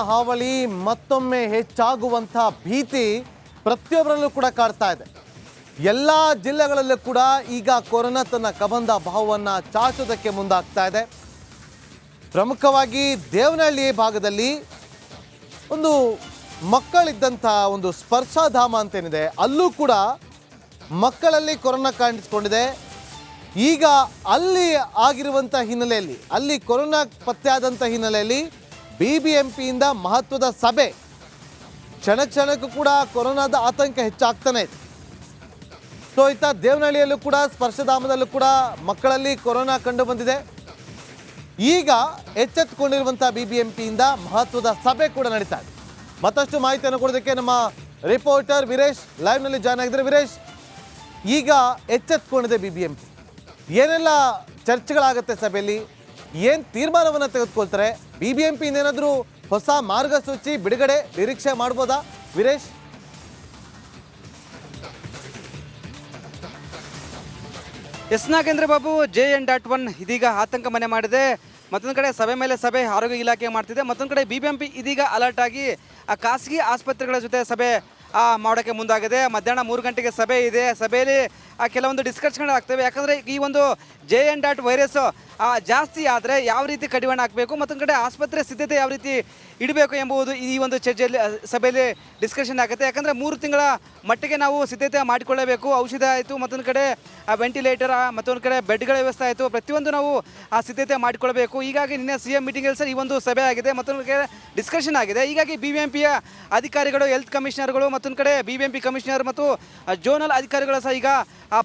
ಹಾವಳಿ ಮತ್ತೊಮ್ಮೆ ಹೆಚ್ಚಾಗುವಂತ ಭೀತಿ ಪ್ರತಿಯೊಬ್ಬರಲ್ಲೂ ಕೂಡ ಕಾಡ್ತಾ ಇದೆ. ಎಲ್ಲ ಜಿಲ್ಲೆಗಳಲ್ಲೂ ಕೂಡ ಈಗ ಕೊರೋನಾ ತನ್ನ ಕಬಂದ ಭಾವವನ್ನ ಚಾಚೋದಕ್ಕೆ ಮುಂದಾಗ್ತಾ ಇದೆ. ಪ್ರಮುಖವಾಗಿ ದೇವನಹಳ್ಳಿ ಭಾಗದಲ್ಲಿ ಒಂದು ಮಕ್ಕಳಿದ್ದಂಥ ಒಂದು ಸ್ಪರ್ಶಧಾಮ ಅಂತೇನಿದೆ, ಅಲ್ಲೂ ಕೂಡ ಮಕ್ಕಳಲ್ಲಿ ಕೊರೋನಾ ಕಾಣಿಸಿಕೊಂಡಿದೆ. ಈಗ ಅಲ್ಲಿ ಆಗಿರುವಂಥ ಹಿನ್ನೆಲೆಯಲ್ಲಿ, ಅಲ್ಲಿ ಕೊರೋನಾ ಪತ್ತೆಯಾದಂಥ ಹಿನ್ನೆಲೆಯಲ್ಲಿ ಬಿಬಿಎಂಪಿಯಿಂದ ಮಹತ್ವದ ಸಭೆ. ಕ್ಷಣಕ್ಕೂ ಕೂಡ ಕೊರೋನಾದ ಆತಂಕ ಹೆಚ್ಚಾಗ್ತಾನೆ ಇದೆ. ಸೊ ಇತ್ತ ದೇವನಹಳ್ಳಿಯಲ್ಲೂ ಕೂಡ ಸ್ಪರ್ಶಧಾಮದಲ್ಲೂ ಕೂಡ ಮಕ್ಕಳಲ್ಲಿ ಕೊರೋನಾ ಕಂಡು ಬಂದಿದೆ. ಈಗ ಎಚ್ಚೆತ್ತುಕೊಂಡಿರುವಂಥ ಬಿಬಿಎಂಪಿಯಿಂದ ಮಹತ್ವದ ಸಭೆ ಕೂಡ ನಡೀತಾ ಇದೆ. ಮತ್ತಷ್ಟು ಮಾಹಿತಿಯನ್ನು ಕೊಡೋದಕ್ಕೆ ನಮ್ಮ ರಿಪೋರ್ಟರ್ ವೀರೇಶ್ ಲೈವ್ನಲ್ಲಿ ಜಾಯ್ನ್ ಆಗಿದ್ದಾರೆ. ವೀರೇಶ್, ಈಗ ಎಚ್ಚೆತ್ತುಕೊಂಡಿದೆ ಬಿಬಿಎಂಪಿ, ಏನೆಲ್ಲ ಚರ್ಚೆಗಳಾಗುತ್ತೆ ಸಭೆಯಲ್ಲಿ, ಏನು ತೀರ್ಮಾನವನ್ನು ತೆಗೆದುಕೊಳ್ತಾರೆ, ಬಿಬಿಎಂಪಿ ಏನಾದರೂ ಹೊಸ ಮಾರ್ಗಸೂಚಿ ಬಿಡುಗಡೆ ನಿರೀಕ್ಷೆ ಮಾಡ್ಬೋದಾ ವೀರೇಶ್? ಎಸ್ ನಾಗೇಂದ್ರ ಬಾಬು, JN.1 ಇದೀಗ ಆತಂಕ ಮನೆ ಮಾಡಿದೆ. ಮತ್ತೊಂದು ಕಡೆ ಸಭೆ ಮೇಲೆ ಸಭೆ ಆರೋಗ್ಯ ಇಲಾಖೆ ಮಾಡ್ತಿದೆ. ಮತ್ತೊಂದು ಕಡೆ ಬಿಬಿಎಂಪಿ ಇದೀಗ ಅಲರ್ಟ್ ಆಗಿ ಆ ಖಾಸಗಿ ಆಸ್ಪತ್ರೆಗಳ ಜೊತೆ ಸಭೆ ಮಾಡೋಕ್ಕೆ ಮುಂದಾಗಿದೆ. ಮಧ್ಯಾಹ್ನ 3 ಗಂಟೆಗೆ ಸಭೆ ಇದೆ. ಸಭೆಯಲ್ಲಿ ಕೆಲವೊಂದು ಡಿಸ್ಕಷನ್ಗಳಾಗ್ತವೆ. ಯಾಕಂದರೆ ಈ ಒಂದು JN. ವೈರಸ್ ಜಾಸ್ತಿ ಆದರೆ ಯಾವ ರೀತಿ ಕಡಿವಾಣ ಹಾಕಬೇಕು, ಮತ್ತೊಂದು ಕಡೆ ಆಸ್ಪತ್ರೆ ಸಿದ್ಧತೆ ಯಾವ ರೀತಿ ಇಡಬೇಕು ಎಂಬುದು ಈ ಒಂದು ಚರ್ಚೆಯಲ್ಲಿ ಸಭೆಯಲ್ಲಿ ಡಿಸ್ಕಷನ್ ಆಗುತ್ತೆ. ಯಾಕಂದರೆ 3 ತಿಂಗಳ ಮಟ್ಟಿಗೆ ನಾವು ಸಿದ್ಧತೆ ಮಾಡಿಕೊಳ್ಳಬೇಕು. ಔಷಧ ಆಯಿತು, ಮತ್ತೊಂದು ಕಡೆ ವೆಂಟಿಲೇಟರ್, ಮತ್ತೊಂದು ಕಡೆ ಬೆಡ್ಗಳ ವ್ಯವಸ್ಥೆ ಆಯಿತು, ಪ್ರತಿಯೊಂದು ನಾವು ಆ ಸಿದ್ಧತೆ ಮಾಡಿಕೊಳ್ಬೇಕು. ಹೀಗಾಗಿ ನಿನ್ನೆ CM ಮೀಟಿಂಗಲ್ಲಿ ಸರ್ ಈ ಒಂದು ಸಭೆ ಆಗಿದೆ, ಮತ್ತೊಂದು ಕಡೆ ಡಿಸ್ಕಷನ್ ಆಗಿದೆ. ಹೀಗಾಗಿ ಬಿಬಿಎಂಪಿಯ ಅಧಿಕಾರಿಗಳು, ಹೆಲ್ತ್ ಕಮಿಷನರ್ಗಳು, ಮತ್ತೊಂದು ಕಡೆ ಬಿಬಿಎಂಪಿ ಕಮಿಷನರ್ ಮತ್ತು ಜೋನಲ್ ಅಧಿಕಾರಿಗಳು ಸಹ ಈಗ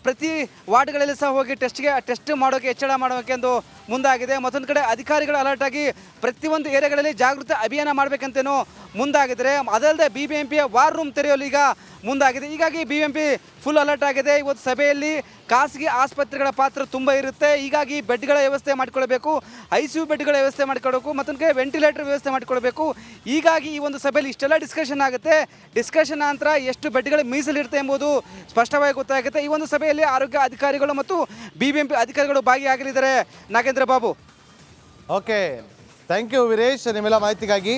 ಪ್ರತಿ ವಾರ್ಡ್ಗಳಲ್ಲಿ ಸಹ ಹೋಗಿ ಟೆಸ್ಟ್ ಮಾಡೋಕ್ಕೆ, ಹೆಚ್ಚಳ ಮಾಡೋಕ್ಕೆ ಎಂದು ಮುಂದಾಗಿದೆ. ಮತ್ತೊಂದು ಕಡೆ ಅಧಿಕಾರಿಗಳು ಅಲರ್ಟ್ ಆಗಿ ಪ್ರತಿಯೊಂದು ಏರಿಯಾಗಳಲ್ಲಿ ಜಾಗೃತಿ ಅಭಿಯಾನ ಮಾಡಬೇಕಂತೇನೋ ಮುಂದಾಗಿದ್ದಾರೆ. ಅದಲ್ಲದೆ ಬಿಬಿಎಂಪಿಯ ವಾರ್ ರೂಮ್ ತೆರೆಯಲು ಈಗ ಮುಂದಾಗಿದೆ. ಹೀಗಾಗಿ ಬಿಬಿಎಂಪಿ ಫುಲ್ ಅಲರ್ಟ್ ಆಗಿದೆ. ಇವತ್ತು ಸಭೆಯಲ್ಲಿ ಖಾಸಗಿ ಆಸ್ಪತ್ರೆಗಳ ಪಾತ್ರ ತುಂಬ ಇರುತ್ತೆ. ಹೀಗಾಗಿ ಬೆಡ್ಗಳ ವ್ಯವಸ್ಥೆ ಮಾಡಿಕೊಳ್ಬೇಕು, ICU ಬೆಡ್ಗಳ ವ್ಯವಸ್ಥೆ ಮಾಡಿಕೊಳ್ಬೇಕು, ಮತ್ತೊಂದು ಕಡೆ ವೆಂಟಿಲೇಟರ್ ವ್ಯವಸ್ಥೆ ಮಾಡಿಕೊಳ್ಬೇಕು. ಹೀಗಾಗಿ ಈ ಒಂದು ಸಭೆಯಲ್ಲಿ ಇಷ್ಟೆಲ್ಲ ಡಿಸ್ಕಷನ್ ಆಗುತ್ತೆ. ಡಿಸ್ಕಷನ್ ನಂತರ ಎಷ್ಟು ಬೆಡ್ಗಳು ಮೀಸಲಿರುತ್ತೆ ಎಂಬುದು ಸ್ಪಷ್ಟವಾಗಿ ಗೊತ್ತಾಗುತ್ತೆ. ಈ ಒಂದು ಸಭೆಯಲ್ಲಿ ಆರೋಗ್ಯ ಅಧಿಕಾರಿಗಳು ಮತ್ತು ಬಿಬಿಎಂಪಿ ಅಧಿಕಾರಿಗಳು ಭಾಗಿಯಾಗಲಿದ್ದಾರೆ. Nagendra Babu. Okay, thank you Veeresh, ನಿಮ್ಮೆಲ್ಲ ಮಾಹಿತಿಗಾಗಿ.